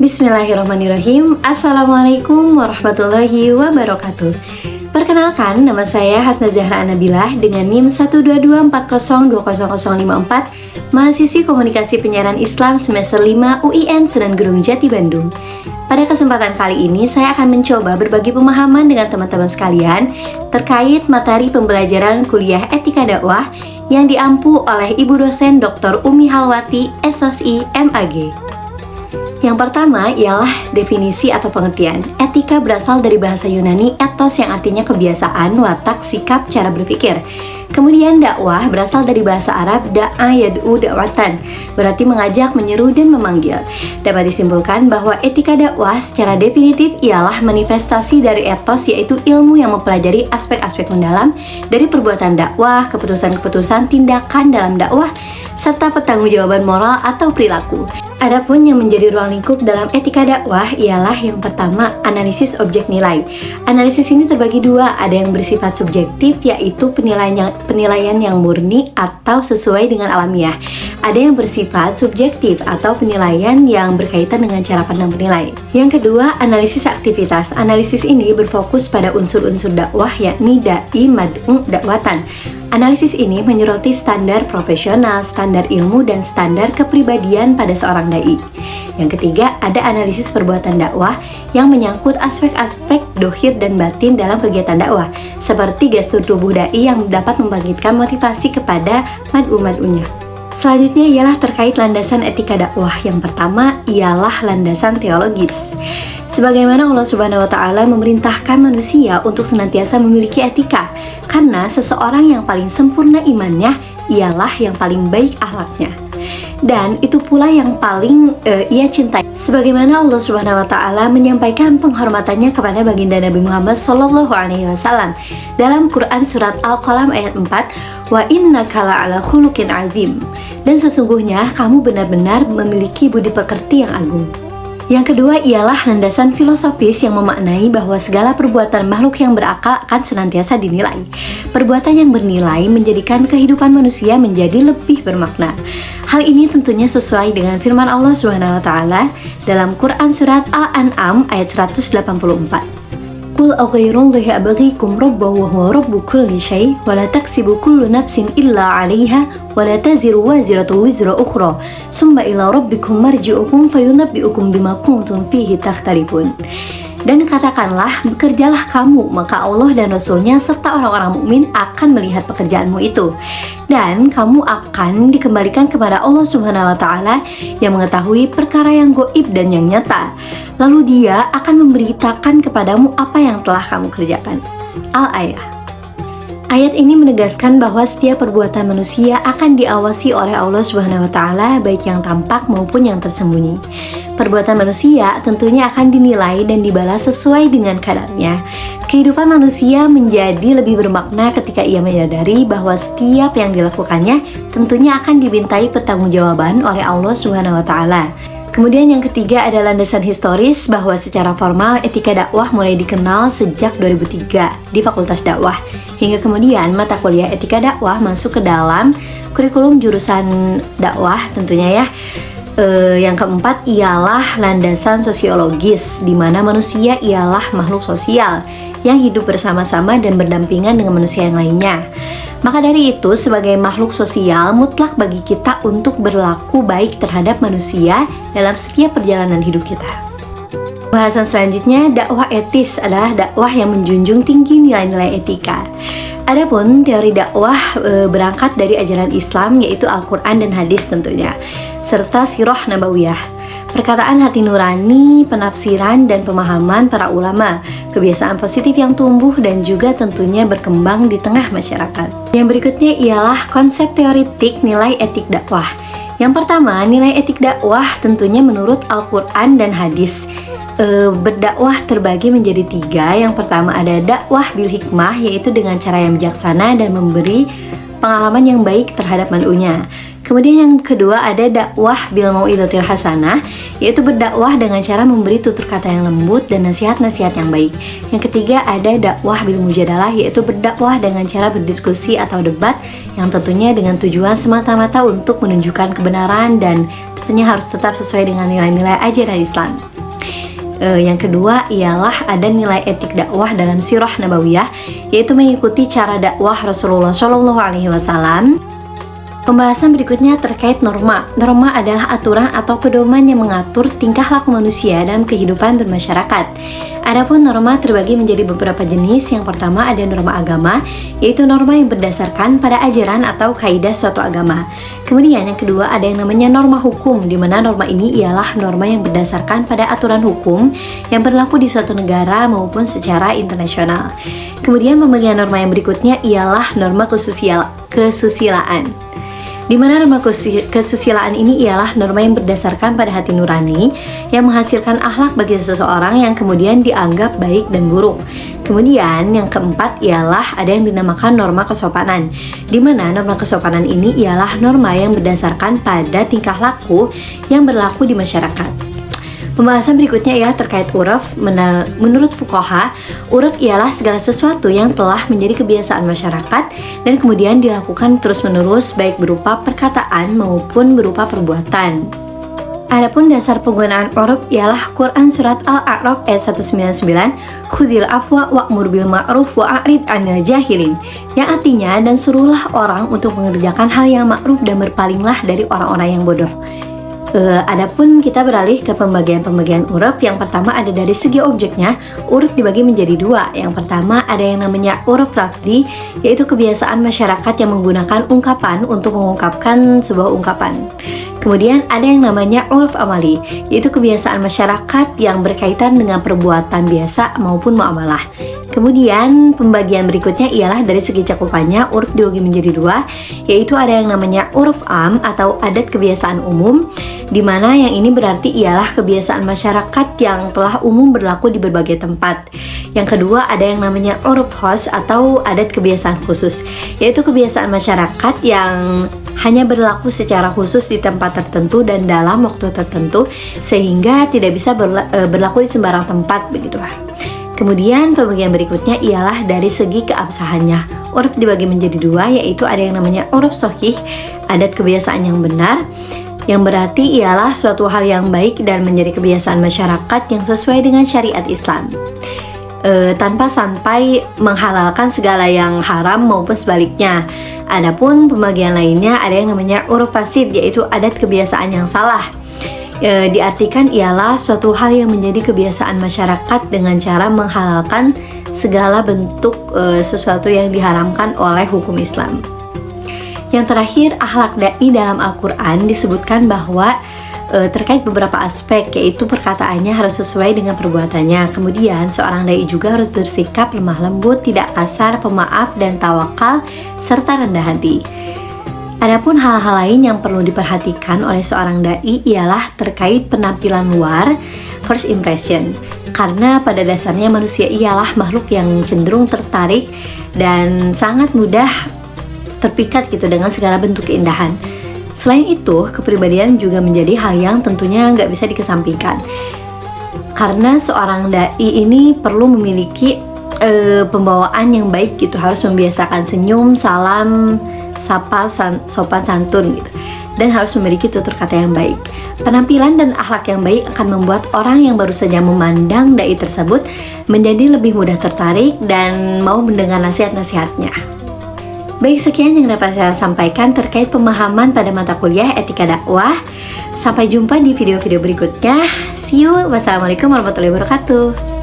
Bismillahirrahmanirrahim. Assalamualaikum warahmatullahi wabarakatuh. Perkenalkan, nama saya Hasna Zahra Anabilah dengan NIM 12240200054, mahasiswi Komunikasi Penyiaran Islam semester 5 UIN Sunan Gunung Jati Bandung. Pada kesempatan kali ini saya akan mencoba berbagi pemahaman dengan teman-teman sekalian terkait materi pembelajaran kuliah etika dakwah yang diampu oleh Ibu dosen Dr. Umi Halwati, SSI, MAG. Yang pertama ialah definisi atau pengertian. Etika berasal dari bahasa Yunani ethos yang artinya kebiasaan, watak, sikap, cara berpikir. Kemudian dakwah berasal dari bahasa Arab da'a yad'u da'watan, berarti mengajak, menyeru, dan memanggil. Dapat disimpulkan bahwa etika dakwah secara definitif ialah manifestasi dari ethos, yaitu ilmu yang mempelajari aspek-aspek mendalam dari perbuatan dakwah, keputusan-keputusan tindakan dalam dakwah, serta pertanggungjawaban moral atau perilaku. Adapun yang menjadi ruang lingkup dalam etika dakwah ialah yang pertama, analisis objek nilai. Analisis ini terbagi dua, ada yang bersifat subjektif yaitu penilaian yang murni atau sesuai dengan alamiah. Ada yang bersifat subjektif atau penilaian yang berkaitan dengan cara pandang penilai. Yang kedua, analisis aktivitas. Analisis ini berfokus pada unsur-unsur dakwah yakni da'i, mad'u, dakwatan. Analisis ini menyoroti standar profesional, standar ilmu, dan standar kepribadian pada seorang dai. Yang ketiga, ada analisis perbuatan dakwah yang menyangkut aspek-aspek dohir dan batin dalam kegiatan dakwah, seperti gestur tubuh dai yang dapat membangkitkan motivasi kepada mad'u-mad'unya. Selanjutnya ialah terkait landasan etika dakwah. Yang pertama ialah landasan teologis. Sebagaimana Allah Subhanahu wa Ta'ala memerintahkan manusia untuk senantiasa memiliki etika, karena seseorang yang paling sempurna imannya ialah yang paling baik akhlaknya, dan itu pula yang paling ia cintai. Sebagaimana Allah Subhanahu wa Ta'ala menyampaikan penghormatannya kepada baginda Nabi Muhammad SAW dalam Quran surat Al-Qalam ayat 4, wa innaka la'ala khuluqin azim, dan sesungguhnya kamu benar-benar memiliki budi pekerti yang agung. Yang kedua ialah landasan filosofis yang memaknai bahwa segala perbuatan makhluk yang berakal akan senantiasa dinilai. Perbuatan yang bernilai menjadikan kehidupan manusia menjadi lebih bermakna. Hal ini tentunya sesuai dengan firman Allah SWT dalam Quran surat Al-An'am ayat 184. Qul aghayrullahi abghikum rabban wa huwa rabbu kulli syai' wa la taksibu kullu nafsin illa 'alaiha wa la taziru waziratu wizra ukhra summa ila rabbikum marji'ukum fayunabbi'ukum bima kuntum fihi takhtalifun. Dan katakanlah, bekerjalah kamu, maka Allah dan Rasul-Nya serta orang-orang mukmin akan melihat pekerjaanmu itu, dan kamu akan dikembalikan kepada Allah Subhanahu wa Ta'ala yang mengetahui perkara yang gaib dan yang nyata. Lalu Dia akan memberitakan kepadamu apa yang telah kamu kerjakan. Al-Ayah. Ayat ini menegaskan bahwa setiap perbuatan manusia akan diawasi oleh Allah Subhanahu wa Ta'ala, baik yang tampak maupun yang tersembunyi. Perbuatan manusia tentunya akan dinilai dan dibalas sesuai dengan kadarnya. Kehidupan manusia menjadi lebih bermakna ketika ia menyadari bahwa setiap yang dilakukannya tentunya akan dibintai pertanggungjawaban oleh Allah Subhanahu wa Ta'ala. Kemudian yang ketiga ada landasan historis, bahwa secara formal etika dakwah mulai dikenal sejak 2003 di Fakultas Dakwah, hingga kemudian mata kuliah etika dakwah masuk ke dalam kurikulum jurusan dakwah tentunya ya. Yang keempat ialah landasan sosiologis, di mana manusia ialah makhluk sosial yang hidup bersama-sama dan berdampingan dengan manusia yang lainnya. Maka dari itu, sebagai makhluk sosial, mutlak bagi kita untuk berlaku baik terhadap manusia dalam setiap perjalanan hidup kita. Bahasan selanjutnya, dakwah etis adalah dakwah yang menjunjung tinggi nilai-nilai etika. Adapun teori dakwah berangkat dari ajaran Islam, yaitu Al-Quran dan hadis tentunya, serta sirah nabawiyah, perkataan hati nurani, penafsiran dan pemahaman para ulama, kebiasaan positif yang tumbuh dan juga tentunya berkembang di tengah masyarakat. Yang berikutnya ialah konsep teoritik nilai etik dakwah. Yang pertama, nilai etik dakwah tentunya menurut Al-Quran dan hadis. Berdakwah terbagi menjadi tiga. Yang pertama ada dakwah bil hikmah, yaitu dengan cara yang bijaksana dan memberi pengalaman yang baik terhadap mad'unya. Kemudian yang kedua ada dakwah bil mau'izatil hasanah, yaitu berdakwah dengan cara memberi tutur kata yang lembut dan nasihat-nasihat yang baik. Yang ketiga ada dakwah bil mujadalah, yaitu berdakwah dengan cara berdiskusi atau debat yang tentunya dengan tujuan semata-mata untuk menunjukkan kebenaran dan tentunya harus tetap sesuai dengan nilai-nilai ajaran Islam. Yang kedua ialah ada nilai etik dakwah dalam sirah nabawiyah, yaitu mengikuti cara dakwah Rasulullah SAW. Pembahasan berikutnya terkait norma. Norma adalah aturan atau pedoman yang mengatur tingkah laku manusia dalam kehidupan bermasyarakat. Adapun norma terbagi menjadi beberapa jenis. Yang pertama ada norma agama, yaitu norma yang berdasarkan pada ajaran atau kaidah suatu agama. Kemudian yang kedua ada yang namanya norma hukum, di mana norma ini ialah norma yang berdasarkan pada aturan hukum yang berlaku di suatu negara maupun secara internasional. Kemudian pembagian norma yang berikutnya ialah norma kesusilaan. Di mana norma kesusilaan ini ialah norma yang berdasarkan pada hati nurani yang menghasilkan akhlak bagi seseorang yang kemudian dianggap baik dan buruk. Kemudian yang keempat ialah ada yang dinamakan norma kesopanan, di mana norma kesopanan ini ialah norma yang berdasarkan pada tingkah laku yang berlaku di masyarakat. Pembahasan berikutnya ialah terkait uruf. Menurut fuqaha, uruf ialah segala sesuatu yang telah menjadi kebiasaan masyarakat dan kemudian dilakukan terus-menerus baik berupa perkataan maupun berupa perbuatan. Adapun dasar penggunaan uruf ialah Quran Surat Al-A'raf ayat 199, Khudhil afwa wa'mur bil ma'ruf wa'arid 'anil jahilin, yang artinya dan suruhlah orang untuk mengerjakan hal yang ma'ruf dan berpalinglah dari orang-orang yang bodoh. Adapun kita beralih ke pembagian uruf. Yang pertama ada dari segi objeknya, uruf dibagi menjadi dua. Yang pertama ada yang namanya uruf lafzi, yaitu kebiasaan masyarakat yang menggunakan ungkapan untuk mengungkapkan sebuah ungkapan. Kemudian ada yang namanya uruf amali, yaitu kebiasaan masyarakat yang berkaitan dengan perbuatan biasa maupun muamalah. Kemudian pembagian berikutnya ialah dari segi cakupannya, uruf dibagi menjadi dua, yaitu ada yang namanya uruf am atau adat kebiasaan umum, di mana yang ini berarti ialah kebiasaan masyarakat yang telah umum berlaku di berbagai tempat. Yang kedua ada yang namanya uruf khos atau adat kebiasaan khusus, yaitu kebiasaan masyarakat yang hanya berlaku secara khusus di tempat tertentu dan dalam waktu tertentu, sehingga tidak bisa berlaku di sembarang tempat, begitulah. Kemudian pembagian berikutnya ialah dari segi keabsahannya. Uruf dibagi menjadi dua, yaitu ada yang namanya uruf sohih, adat kebiasaan yang benar, yang berarti ialah suatu hal yang baik dan menjadi kebiasaan masyarakat yang sesuai dengan syariat Islam, tanpa sampai menghalalkan segala yang haram maupun sebaliknya. Adapun pembagian lainnya ada yang namanya uruf fasid, yaitu adat kebiasaan yang salah. Diartikan ialah suatu hal yang menjadi kebiasaan masyarakat dengan cara menghalalkan segala bentuk sesuatu yang diharamkan oleh hukum Islam. Yang terakhir, akhlak dai dalam Al-Quran disebutkan bahwa terkait beberapa aspek, yaitu perkataannya harus sesuai dengan perbuatannya. Kemudian seorang dai juga harus bersikap lemah lembut, tidak kasar, pemaaf, dan tawakal, serta rendah hati. Adapun hal-hal lain yang perlu diperhatikan oleh seorang dai ialah terkait penampilan luar, first impression. Karena pada dasarnya manusia ialah makhluk yang cenderung tertarik dan sangat mudah terpikat gitu dengan segala bentuk keindahan. Selain itu, kepribadian juga menjadi hal yang tentunya nggak bisa dikesampingkan. Karena seorang dai ini perlu memiliki pembawaan yang baik gitu, harus membiasakan senyum, salam, sapa, sopan santun gitu, dan harus memiliki tutur kata yang baik. Penampilan dan akhlak yang baik akan membuat orang yang baru saja memandang dai tersebut menjadi lebih mudah tertarik dan mau mendengar nasihat-nasihatnya. Baik, sekian yang dapat saya sampaikan terkait pemahaman pada mata kuliah etika dakwah. Sampai jumpa di video-video berikutnya. See you. Wassalamualaikum warahmatullahi wabarakatuh.